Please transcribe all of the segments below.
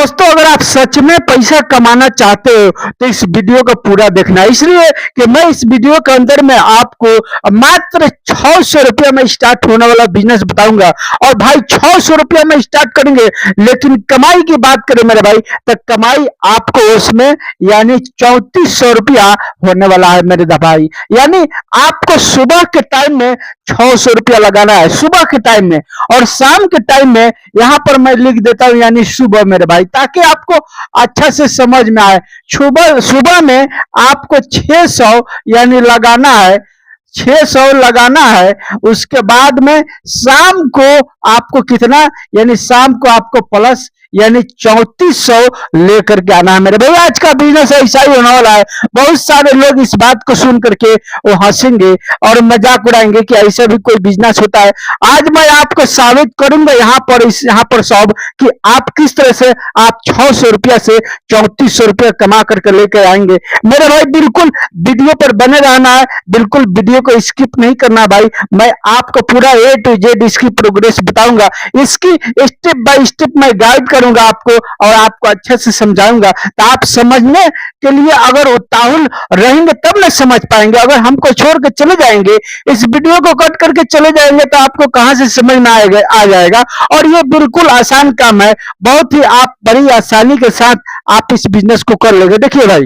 दोस्तों, अगर आप सच में पैसा कमाना चाहते हो तो इस वीडियो को पूरा देखना, इसलिए कि मैं इस वीडियो के अंदर में आपको मात्र 600 रुपया में स्टार्ट होने वाला बिजनेस बताऊंगा। और भाई 600 रुपया में स्टार्ट करेंगे, लेकिन कमाई की बात करें मेरे भाई, तो कमाई आपको उसमें यानी 3400 रुपया होने वाला है मेरे भाई। यानी आपको सुबह के टाइम में 600 रुपया लगाना है, सुबह के टाइम में, और शाम के टाइम में यहां पर मैं लिख देता हूं यानी सुबह मेरे भाई, ताकि आपको अच्छा से समझ में आए। सुबह सुबह में आपको 600 यानी लगाना है, 600 लगाना है। उसके बाद में शाम को आपको कितना, यानी शाम को आपको प्लस यानी 3400 लेकर के आना है मेरे भाई। आज का बिजनेस ऐसा ही होने वाला है। बहुत सारे लोग इस बात को सुन करके वो हंसेंगे और मजाक उड़ाएंगे कि ऐसा भी कोई बिजनेस होता है। आज मैं आपको साबित करूंगा यहाँ पर सब कि आप किस तरह से आप 600 रुपया से 3400 रुपया कमा करके लेकर आएंगे मेरे भाई। बिल्कुल वीडियो पर बने रहना है, बिल्कुल वीडियो को स्किप नहीं करना भाई। मैं आपको पूरा A to Z इसकी प्रोग्रेस बताऊंगा, इसकी स्टेप बाय स्टेप मैं गाइड करूंगा आपको और आपको अच्छे से समझाऊंगा। तो आप समझने के लिए अगर उतावल रहेंगे तब ना समझ पाएंगे। अगर हमको छोड़ के चले जाएंगे, इस वीडियो को कट करके चले जाएंगे, तो आपको कहां से समझ में आ जाएगा। और ये बिल्कुल आसान काम है, बहुत ही आप बड़ी आसानी के साथ आप इस बिजनेस को कर लेंगे। देखिए भाई,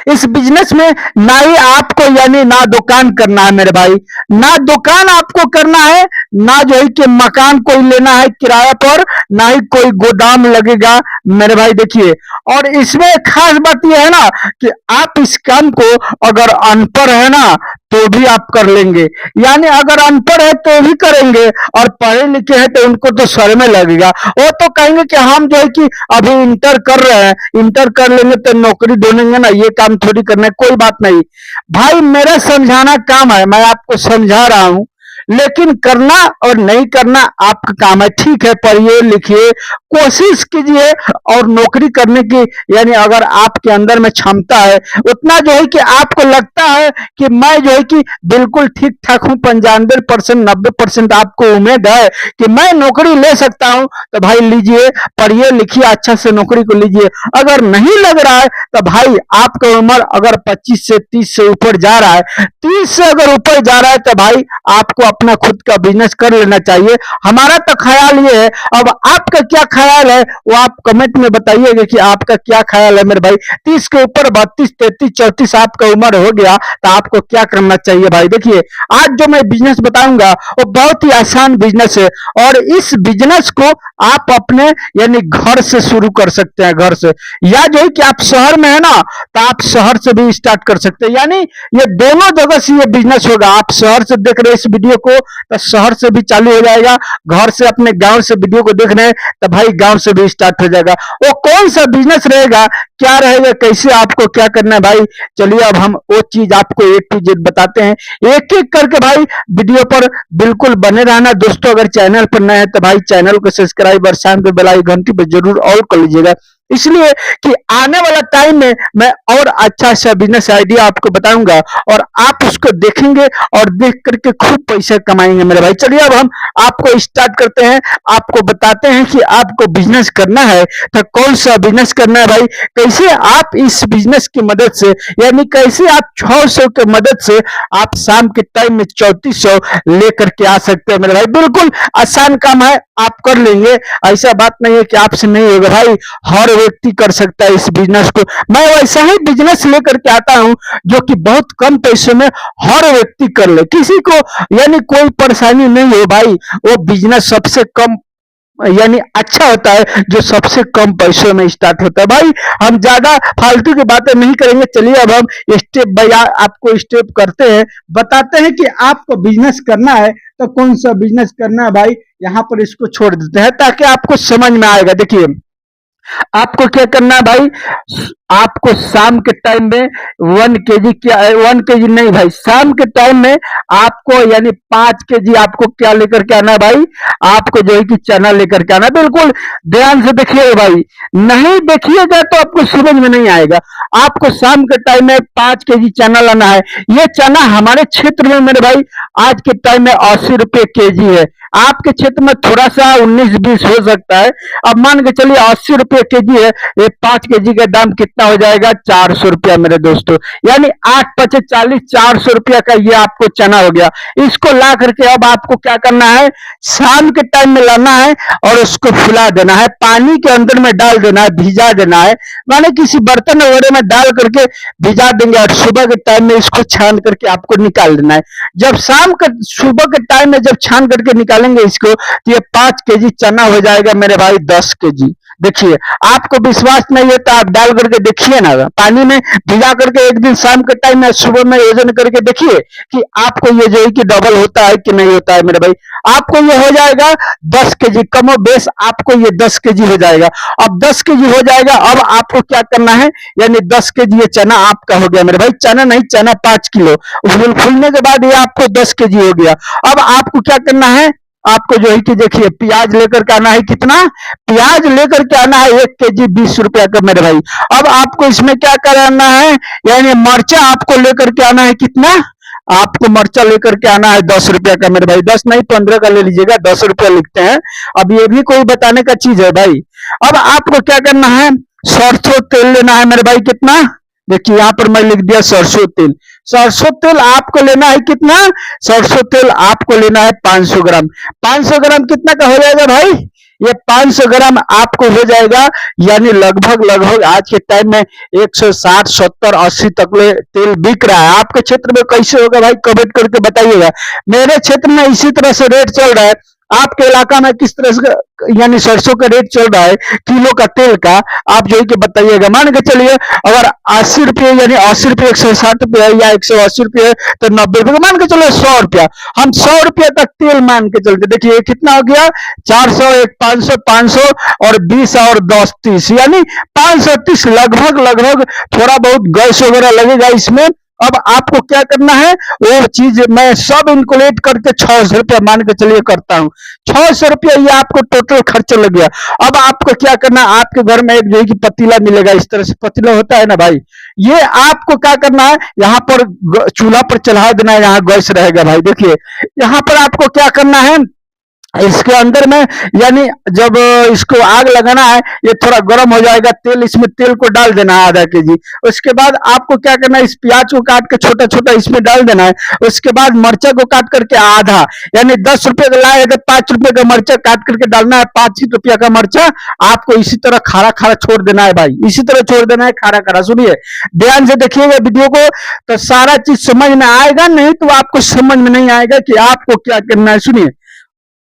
इस बिजनेस में ना ही आपको यानी ना दुकान करना है मेरे भाई, ना दुकान आपको करना है, ना जो है कि मकान कोई लेना है किराया पर, ना ही कोई गोदाम लगेगा मेरे भाई। देखिए, और इसमें खास बात यह है ना कि आप इस काम को अगर अनपढ़ है ना तो भी आप कर लेंगे, यानी अगर अनपढ़ है तो भी करेंगे, और पढ़े लिखे हैं तो उनको तो सर में लगेगा। वो तो कहेंगे कि हम जो है कि अभी इंटर कर रहे हैं, इंटर कर लेंगे तो नौकरी ढूंढेंगे ना, ये काम थोड़ी करना है। कोई बात नहीं भाई, मेरा समझाना काम है, मैं आपको समझा रहा हूं, लेकिन करना और नहीं करना आपका काम है। ठीक है, पढ़िए लिखिए, कोशिश कीजिए, और नौकरी करने की यानी अगर आपके अंदर में क्षमता है उतना, जो है कि आपको लगता है कि मैं जो है कि बिल्कुल ठीक ठाक हूं, 95% 90% आपको उम्मीद है कि मैं नौकरी ले सकता हूं, तो भाई लीजिए, पढ़िए लिखिए, अच्छा से नौकरी को लीजिए। अगर नहीं लग रहा है तो भाई आपका उम्र अगर 25 से 30 से ऊपर जा रहा है, 30 से अगर ऊपर जा रहा है, तो भाई आपको अपना खुद का बिजनेस कर लेना चाहिए। हमारा तो ख्याल ये है, अब आपका क्या ख्याल है वो आप कमेंट में बताइएगा कि आपका क्या ख्याल है मेरे भाई। 30 के ऊपर 32 33 34 आपका उम्र हो गया तो आपको क्या करना चाहिए भाई। देखिए, आज जो मैं बिजनेस बताऊंगा वो बहुत ही आसान बिजनेस है, और इस बिजनेस को आप अपने यानी घर से शुरू कर सकते हैं, घर से, या जो है कि आप शहर में है ना तो आप शहर से भी स्टार्ट कर सकते हैं। यानी ये दोनों जगह से ये बिजनेस होगा। आप शहर से देख रहे हैं इस वीडियो को तो शहर से भी चालू हो जाएगा, घर से अपने गांव से वीडियो को देख रहे हैं तो भाई गांव से भी स्टार्ट हो जाएगा। वो कौन सा बिजनेस रहेगा, क्या रहेगा, कैसे आपको क्या करना है भाई, चलिए अब हम वो चीज आपको A to Z बताते हैं, एक एक करके भाई। वीडियो पर बिल्कुल बने रहना दोस्तों। अगर चैनल पर नए हैं तो भाई चैनल को सब्सक्राइब और साथ में बेल आइकन घंटी पर जरूर ऑल कर लीजिएगा, इसलिए कि आने वाला टाइम में मैं और अच्छा सा बिजनेस आइडिया आपको बताऊंगा और आप उसको देखेंगे और देख करके खूब पैसा कमाएंगे मेरे भाई। चलिए अब हम आपको स्टार्ट करते हैं, आपको बताते हैं कि आपको बिजनेस करना है तो कौन सा बिजनेस करना है भाई, कैसे आप इस बिजनेस की मदद से यानी कैसे आप 600 की मदद से आप शाम के टाइम में 3400 लेकर के आ सकते हैं मेरे भाई। बिल्कुल आसान काम है, आप कर लेंगे, ऐसा बात नहीं है कि आपसे नहीं होगा भाई। हर व्यक्ति कर सकता है इस बिजनेस को। मैं वैसा ही बिजनेस लेकर के आता हूं जो कि बहुत कम पैसे में हर व्यक्ति कर ले, किसी को यानी कोई परेशानी नहीं हो भाई। वो बिजनेस सबसे कम यानी अच्छा होता है जो सबसे कम पैसों में स्टार्ट होता है भाई। हम ज्यादा फालतू की बातें नहीं करेंगे, चलिए अब हम स्टेप बाय आपको स्टेप करते हैं, बताते हैं कि आपको बिजनेस करना है तो कौन सा बिजनेस करना है भाई। यहाँ पर इसको छोड़ देते हैं ताकि आपको समझ में आएगा। देखिए, आपको क्या करना है भाई, आपको शाम के टाइम में 1 केजी क्या, 1 केजी नहीं भाई, शाम के टाइम में आपको यानी 5 केजी आपको क्या लेकर के आना है भाई, आपको जो है कि चना लेकर के आना है। बिल्कुल ध्यान से देखिएगा भाई, नहीं देखिएगा तो आपको समझ में नहीं आएगा। आपको शाम के टाइम में 5 केजी चना लाना है। ये चना हमारे क्षेत्र में मेरे भाई आज के टाइम में 80 रुपए केजी है। आपके क्षेत्र में थोड़ा सा 19-20 हो सकता है। अब मान के चलिए 80 रुपए केजी है, ये 5 केजी का दाम कितना हो जाएगा, 400 रुपया मेरे दोस्तों। यानी 8×5=40, 400 रुपया का ये आपको चना हो गया। इसको ला करके अब आपको क्या करना है, शाम के टाइम में लाना है और उसको फुला देना है, पानी के अंदर में डाल देना है, भिजा देना है, माने किसी बर्तन वगैरह में डाल करके भिजा देंगे और सुबह के टाइम में इसको छान करके आपको निकाल देना है। जब सुबह के टाइम में जब छान करके निकालेंगे इसको, तो ये 5 केजी चना हो जाएगा मेरे भाई 10 केजी। देखिए, आपको विश्वास नहीं है तो आप डाल करके देखिए ना, पानी में भिजा करके एक दिन शाम के टाइम में सुबह में वजन करके देखिए कि आपको ये जो है कि डबल होता है कि नहीं होता है मेरे भाई। आपको ये हो जाएगा 10 केजी, कमो बेस आपको ये 10 केजी हो जाएगा। अब 10 केजी हो जाएगा, अब आपको क्या करना है, यानी 10 केजी ये चना आपका हो गया मेरे भाई। चना नहीं, चना 5 किलो फूलने के बाद ये आपको 10 केजी हो गया। अब आपको क्या करना है, आपको जो है कि देखिए प्याज लेकर के आना है, कितना प्याज लेकर के आना है, 1 केजी 20 रुपया का मेरे भाई। अब आपको इसमें क्या कराना है, यानी मर्चा आपको लेकर के आना है, कितना आपको मर्चा लेकर के आना है, 10 रुपया का मेरे भाई। 10 नहीं 15 का ले लीजिएगा, 10 रुपया लिखते हैं। अब ये भी कोई बताने का चीज है भाई। अब आपको क्या करना है, सरसों तेल लेना है मेरे भाई, कितना, देखिए यहाँ पर मैं लिख दिया सरसों तेल। सरसों तेल आपको लेना है कितना, सरसों तेल आपको लेना है 500 ग्राम। 500 ग्राम कितना का हो जाएगा भाई, ये 500 ग्राम आपको हो जाएगा, यानी लगभग लगभग आज के टाइम में 160, 70, 80 तक तेल बिक रहा है। आपके क्षेत्र में कैसे होगा भाई, कमेंट करके बताइएगा। मेरे क्षेत्र में इसी तरह से रेट चल रहा है। आपके इलाका में किस तरह से यानी सरसों का रेट चल रहा है किलो का तेल का, आप जो है कि बताइएगा। मान के चलिए अगर 80 रुपये यानी 80 रुपये 160 रुपये या 180 रुपये तो 90 रुपये, मान के चलो 100 रुपया, हम 100 रुपये तक तेल मान के चलते। देखिए कितना हो गया, 400, 500, 500 और 20 और 10, 30, यानी 530 लगभग लगभग। थोड़ा बहुत गैस वगैरह लगेगा इसमें। अब आपको क्या करना है, वो चीज मैं सब इंक्लूड करके 600 रुपया मान के चलिए करता हूँ। 600 रुपया ये आपको टोटल खर्चा लग गया। अब आपको क्या करना है, आपके घर में एक जो है कि पतीला मिलेगा, इस तरह से पतीला होता है ना भाई, ये आपको क्या करना है, यहाँ पर चूल्हा पर चढ़ा देना है, यहाँ गैस रहेगा भाई। देखिए यहाँ पर आपको क्या करना है, इसके अंदर में यानी जब इसको आग लगाना है, ये थोड़ा गर्म हो जाएगा तेल, इसमें तेल को डाल देना है ½ केजी। उसके बाद आपको क्या करना है, इस प्याज को काट के छोटा छोटा इसमें डाल देना है। उसके बाद मर्चा को काट करके आधा, यानी 10 रुपये का लाए तो 5 रुपये का मर्चा काट करके डालना है, 5 रुपया का मर्चा आपको इसी तरह खारा खारा छोड़ देना है भाई, इसी तरह छोड़ देना है खारा खारा। सुनिए ध्यान से देखिएगा वीडियो को, तो सारा चीज समझ में आएगा, नहीं तो आपको समझ में नहीं आएगा कि आपको क्या करना है। सुनिए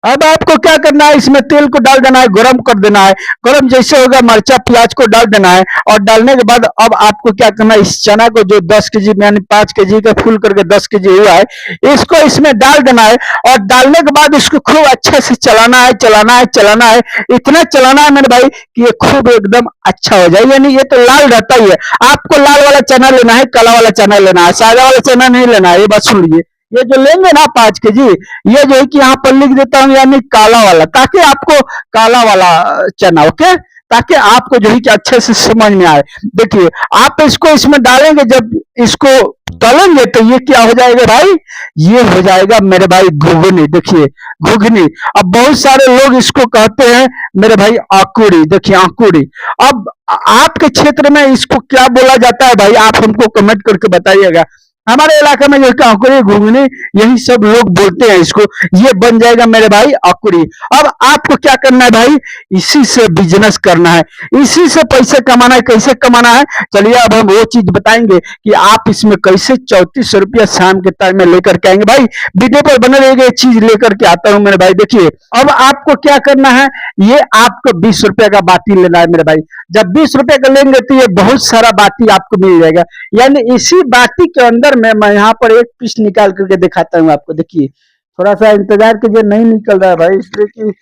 अब आपको क्या करना है, इसमें तेल को डाल देना है, गरम कर देना है। गरम जैसे होगा मर्चा प्याज को डाल देना है, और डालने के बाद अब आपको क्या करना है, इस चना को जो 10 केजी यानी 5 केजी का फुल करके 10 केजी हुआ है, इसको इसमें डाल देना है। और डालने के बाद इसको खूब अच्छे से चलाना है, चलाना है, चलाना है। इतना चलाना है मेरे भाई कि ये खूब एकदम अच्छा हो जाए। यानी ये तो लाल रहता ही है, आपको लाल वाला चना लेना है, काला वाला चना लेना है, सादा वाला चना नहीं लेना है। ये बात सुन लीजिए, ये जो लेंगे ना 5 केजी, ये जो है कि यहाँ पर लिख देता हूँ यानी काला वाला, ताकि आपको काला वाला चना, ओके, ताकि आपको जो है कि अच्छे से समझ में आए। देखिए आप इसको इसमें डालेंगे, जब इसको तलेंगे तो ये क्या हो जाएगा भाई, ये हो जाएगा मेरे भाई घुगनी। देखिए घुगनी, अब बहुत सारे लोग इसको कहते हैं मेरे भाई आकुड़ी। देखिए आकुड़ी, अब आपके क्षेत्र में इसको क्या बोला जाता है भाई, आप हमको कमेंट करके बताइएगा। हमारे इलाके में जो आकुड़ी घुगनी यही सब लोग बोलते हैं इसको। ये बन जाएगा मेरे भाई आकुड़ी। अब आपको क्या करना है भाई, इसी से बिजनेस करना है, इसी से पैसे कमाना है। कैसे कमाना है, चलिए अब हम वो चीज बताएंगे कि आप इसमें कैसे 3400 रुपया शाम के टाइम में लेकर के आएंगे। भाई वीडियो पर बने रहिएगा, चीज लेकर के आता हूं मेरे भाई। देखिए अब आपको क्या करना है, ये आपको 20 रुपया का बाती लेना है मेरे भाई। जब 20 रुपए का लेंगे तो ये बहुत सारा बाती आपको मिल जाएगा। यानी इसी बाती के अंदर मैं यहाँ पर एक पीस निकाल करके दिखाता हूँ आपको। देखिए थोड़ा सा इंतजार कीजिए, नहीं निकल रहा है भाई, इसलिए कि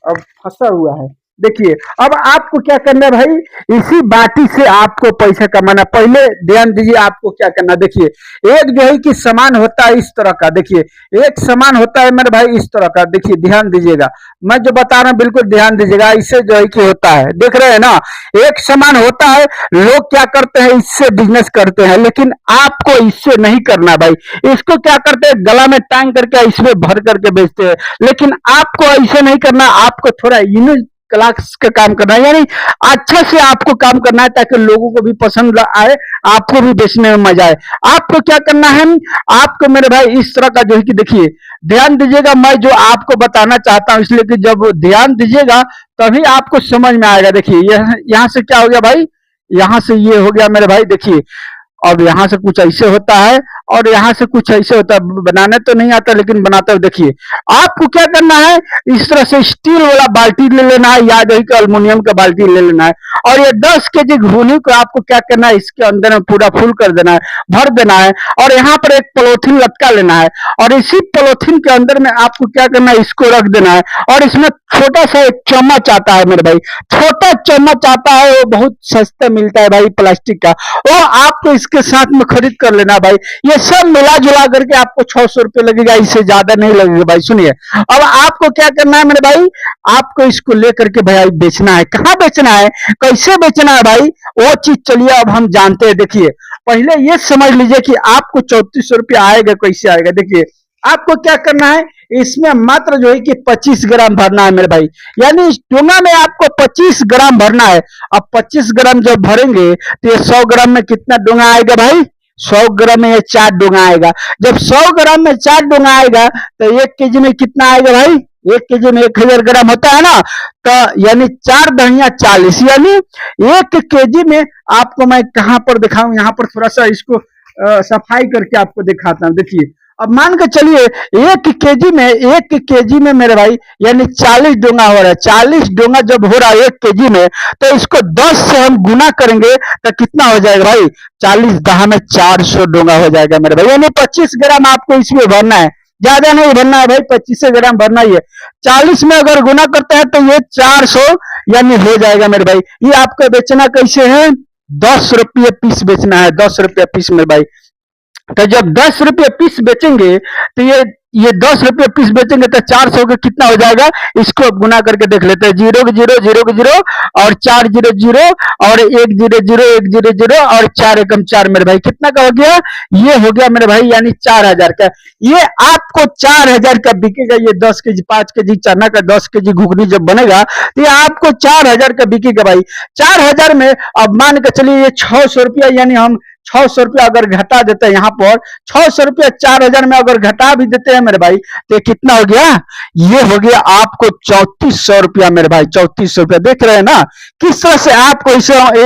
अब फंसा हुआ है। देखिए, अब आपको क्या करना है भाई, इसी बाटी से आपको पैसा कमाना। पहले ध्यान दीजिए आपको क्या करना है। देखिए, एक जो है कि सामान होता है इस तरह का। देखिए, एक सामान होता है मेरे भाई इस तरह का। देखिए, ध्यान दीजिएगा, मैं जो बता रहा हूँ बिल्कुल ध्यान दीजिएगा। इससे जो है कि होता है, देख रहे हैं ना, एक सामान होता है, लोग क्या करते हैं, इससे बिजनेस करते हैं, लेकिन आपको इससे नहीं करना भाई। इसको क्या करते हैं, गला में टांग करके इसमें भर करके बेचते हैं, लेकिन आपको ऐसे नहीं करना। आपको थोड़ा यूनिक क्लास का काम करना है, यानी अच्छा से आपको काम करना है, ताकि लोगों को भी पसंद आए, आपको भी बेचने में मजा आए। आपको क्या करना है, आपको मेरे भाई इस तरह का जो है कि देखिए, ध्यान दीजिएगा, मैं जो आपको बताना चाहता हूं, इसलिए कि जब ध्यान दीजिएगा तभी आपको समझ में आएगा। देखिए, यहाँ से क्या हो गया भाई, यहाँ से ये हो गया मेरे भाई। देखिए, अब यहाँ से कुछ ऐसे होता है और यहाँ से कुछ ऐसे होता है। बनाने तो नहीं आता, लेकिन बनाते हुए देखिए। आपको क्या करना है, इस तरह से स्टील वाला बाल्टी ले लेना है, या जो है अल्युमिनियम का बाल्टी ले लेना है, और ये 10 केजी घुनी को आपको क्या करना है, इसके अंदर में पूरा फुल कर देना है, भर देना है। और यहाँ पर एक पॉलिथीन लटका लेना है, और इसी पॉलिथीन के अंदर में आपको क्या करना है, इसको रख देना है। और इसमें छोटा सा एक चम्मच आता है मेरे भाई, छोटा चम्मच आता है, वो बहुत सस्ता मिलता है भाई, प्लास्टिक का। वो आपको इसके साथ में खरीद कर लेना भाई। ये सब मिला जुला करके आपको 600 रुपये लगेगा, इससे ज्यादा नहीं लगेगा भाई। सुनिए, अब आपको क्या करना है मेरे भाई, आपको इसको लेकर के भाई बेचना है। कहाँ बेचना है, कैसे बेचना है भाई, वो चीज चलिए अब हम जानते हैं। देखिए, पहले ये समझ लीजिए कि आपको 3400 रुपया आएगा, कैसे आएगा। देखिए, आपको क्या करना है, इसमें मात्र जो है कि 25 ग्राम भरना है मेरे भाई, यानी इस डोंगा में आपको 25 ग्राम भरना है। अब 25 ग्राम जब भरेंगे तो ये 100 ग्राम में कितना डोंगा आएगा भाई, 100 ग्राम में ये 4 डोंगा आएगा। जब 100 ग्राम में 4 डोंगा आएगा तो 1 केजी में कितना आएगा भाई, 1 केजी में 1000 ग्राम होता है ना, तो यानी 4 दहिया 40, यानी 1 केजी में आपको मैं कहां पर दिखाऊं, यहाँ पर थोड़ा सा इसको सफाई करके आपको दिखाता हूं। देखिए, अब मान के चलिए 1 केजी में मेरे भाई यानी 40 डोंगा हो रहा है। 40 डोंगा जब हो रहा है 1 केजी में, तो इसको 10 से हम गुना करेंगे तो कितना हो जाएगा भाई, 40 दहा में 400 डोंगा हो जाएगा मेरे भाई, यानी 25 ग्राम आपको इसमें भरना है, ज्यादा नहीं भरना है भाई, 25 ग्राम भरना ही है। 40 में अगर गुना करते हैं तो ये 400 यानी हो जाएगा मेरे भाई। ये आपको बेचना कैसे है, 10 रुपये पीस बेचना है, 10 रुपये पीस मेरे भाई। तो जब 10 रुपये पीस बेचेंगे तो ये 10 रुपये पीस बेचेंगे तो 400 का कितना हो जाएगा, इसको गुना करके देख लेते हैं। जीरो के जीरो, जीरो के जीरो, और 4 जीरो जीरो, और 1 जीरो जीरो, 1 जीरो जीरो, और 4 एकम 4 मेरे भाई, कितना का हो गया, ये हो गया मेरे भाई, यानी 4000 का। ये आपको 4000 का बिकेगा। ये 10 केजी 5 केजी चना का 10 केजी घुगनी जब बनेगा तो ये आपको 4000 का बिकेगा भाई। 4000 में अब मान के चलिए ये 600 रुपया, यानी हम 600 रुपया अगर घटा देते हैं, यहाँ पर 600 रुपया 4000 में अगर घटा भी देते हैं मेरे भाई, तो कितना हो गया, ये हो गया आपको 3400 रुपया मेरे भाई, 3400 रुपया। देख रहे हैं ना किस तरह से आपको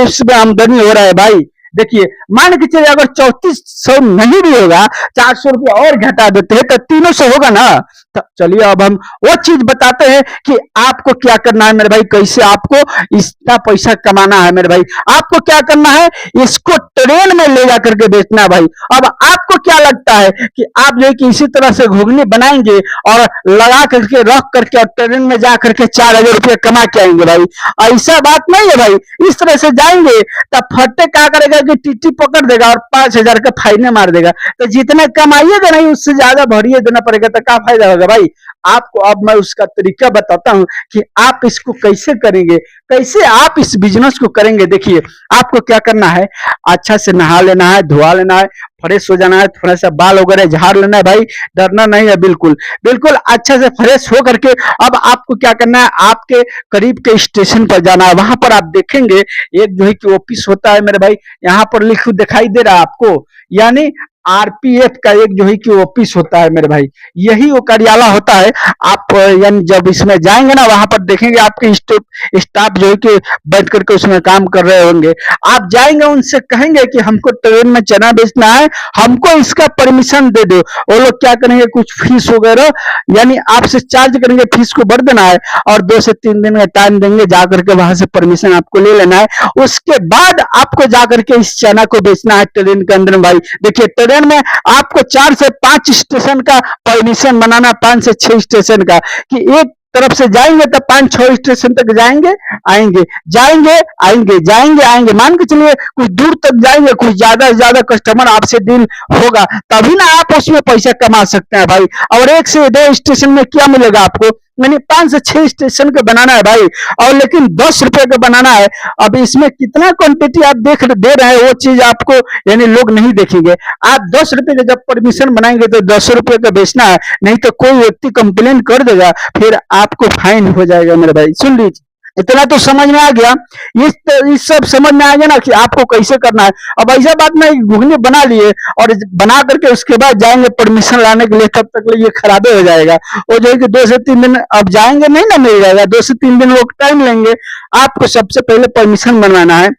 इसमें आमदनी हो रहा है भाई। देखिए, मान के चलिए अगर 3400 नहीं भी होगा, 400 रुपया और घटा देते हैं तो 300 होगा ना। तो चलिए अब हम वो चीज बताते हैं कि आपको क्या करना है मेरे भाई, कैसे आपको इतना पैसा कमाना है मेरे भाई। आपको क्या करना है, इसको ट्रेन में ले जाकर के बेचना है भाई। अब आपको क्या लगता है कि आप जो है कि इसी तरह से घुगनी बनाएंगे और लगा करके रख करके और ट्रेन में जा करके 4000 रुपया कमा के आएंगे भाई, ऐसा बात नहीं है भाई। इस तरह से जाएंगे तब फटे क्या करेगा कि टीटी पकड़ देगा और 5000 का फाइने मार देगा। तो जितना कमाइएगा नहीं उससे ज्यादा भरिए देना पड़ेगा, तो क्या फायदा होगा भाई। आपको अब मैं उसका तरीका बताता हूं कि आप इसको कैसे करेंगे, कैसे आप इस बिजनेस को करेंगे। देखिए, आपको क्या करना है, अच्छा से नहा लेना है, धुआ लेना है, फ्रेश हो जाना है, थोड़ा सा बाल वगैरह झाड़ लेना है भाई, डरना नहीं है, बिल्कुल बिल्कुल अच्छा से फ्रेश हो करके अब आपको क्या करना है, आपके करीब के स्टेशन पर जाना है। वहां पर आप देखेंगे एक जो है कि ऑफिस होता है मेरे भाई, यहाँ पर लिख दिखाई दे रहा है आपको, यानी आरपीएफ का एक जो है कि ऑफिस होता है मेरे भाई, यही वो कार्यालय होता है। आप यानी जब इसमें जाएंगे ना, वहां पर देखेंगे आपके स्टाफ जो है कि बैठ करके उसमें काम कर रहे होंगे। आप जाएंगे उनसे कहेंगे कि हमको ट्रेन में चना बेचना है, हमको इसका परमिशन दे दो। वो लोग क्या करेंगे, कुछ फीस वगैरह यानी आपसे चार्ज करेंगे, फीस को भर देना है और 2 से 3 दिन का टाइम देंगे, जाकर के वहां से परमिशन आपको ले लेना है। उसके बाद आपको जाकर के इस चना को बेचना है ट्रेन के अंदर भाई। देखिए, ट्रेन में आपको 4 से 5 स्टेशन का परमिशन बनाना, 5 से 6 स्टेशन का, कि एक तरफ से जाएंगे तो 5-6 स्टेशन तक जाएंगे आएंगे, जाएंगे आएंगे, जाएंगे आएंगे, मान के चलिए कुछ दूर तक जाएंगे, कुछ ज्यादा से ज्यादा कस्टमर आपसे डील होगा, तभी ना आप उसमें पैसा कमा सकते हैं भाई। और 1 से 2 स्टेशन में क्या मिलेगा आपको, यानी 5 से 6 स्टेशन का बनाना है भाई, और लेकिन 10 रुपए का बनाना है। अब इसमें कितना क्वांटिटी आप दे रहे हैं वो चीज आपको यानी लोग नहीं देखेंगे। आप 10 रुपए का जब परमिशन बनाएंगे तो 10 रुपए का बेचना है, नहीं तो कोई व्यक्ति कंप्लेन कर देगा, फिर आपको फाइन हो जाएगा मेरे भाई। सुन लीजिए, इतना तो समझ में आ गया। इस सब समझ में आ गया ना कि आपको कैसे करना है। अब ऐसा बात नहीं, घुगनी बना लिए और बना करके उसके बाद जाएंगे परमिशन लाने के लिए, तब तक ये खराबे हो जाएगा। वो जो है कि 2 से 3 दिन अब जाएंगे नहीं ना मिल जाएगा, 2 से 3 दिन वो टाइम लेंगे। आपको सबसे पहले परमिशन बनवाना है,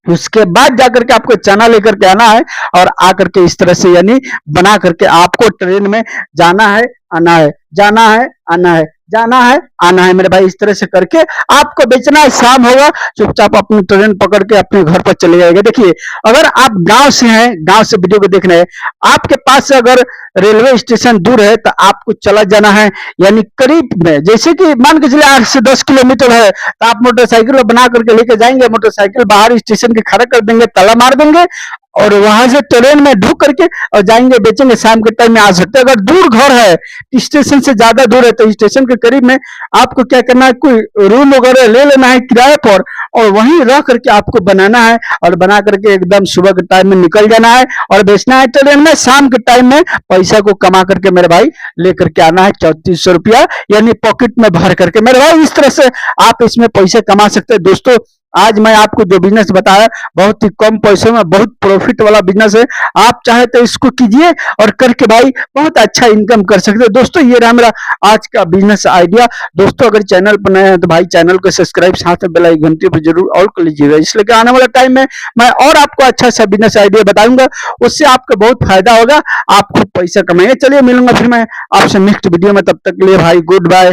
उसके बाद जाकर के आपको चना लेकर के आना है, और आकर के इस तरह से यानी बना करके आपको ट्रेन में जाना है, आना है, जाना है, आना है, जाना है, आना है मेरे भाई। इस तरह से करके आपको बेचना है। शाम होगा चुपचाप अपनी ट्रेन पकड़ के अपने घर पर चले जाएगा। देखिए, अगर आप गांव से हैं, गांव से वीडियो को देख रहे हैं, आपके पास से अगर रेलवे स्टेशन दूर है तो आपको चला जाना है, यानी करीब में, जैसे कि मान के चलिए 8 से 10 किलोमीटर है, तो आप मोटरसाइकिल बना करके लेके जाएंगे, मोटरसाइकिल बाहर स्टेशन के खड़ा कर देंगे, ताला मार देंगे, और वहां से ट्रेन में ढुक करके और जाएंगे, बेचेंगे। शाम के टाइम में आ सकते हैं। अगर दूर घर है, स्टेशन से ज्यादा दूर है, तो स्टेशन के करीब में आपको क्या करना है, कोई रूम वगैरह ले लेना है किराए पर, और वहीं रह करके आपको बनाना है, और बना करके एकदम सुबह के टाइम में निकल जाना है और बेचना है ट्रेन में। शाम के टाइम में पैसा को कमा करके मेरे भाई लेकर के आना है 3400 रुपया, यानी पॉकेट में भर करके मेरे भाई। इस तरह से आप इसमें पैसे कमा सकते हैं। दोस्तों, आज मैं आपको जो बिजनेस बताया बहुत ही कम पैसों में बहुत प्रॉफिट वाला बिजनेस है। आप चाहे तो इसको कीजिए और करके भाई बहुत अच्छा इनकम कर सकते हैं। दोस्तों, ये रहा मेरा आज का बिजनेस आइडिया। दोस्तों, अगर चैनल पर नए हैं तो भाई चैनल को सब्सक्राइब, साथ में बेल आइकन घंटी पर जरूर ऑल कर लीजिएगा, इसलिए कि आने वाला टाइम में मैं और आपको अच्छा सा बिजनेस आइडिया बताऊंगा, उससे आपका बहुत फायदा होगा, आप खूब पैसा कमाएंगे। चलिए, मिलूंगा फिर मैं आपसे नेक्स्ट वीडियो में, तब तक के लिए भाई गुड बाय।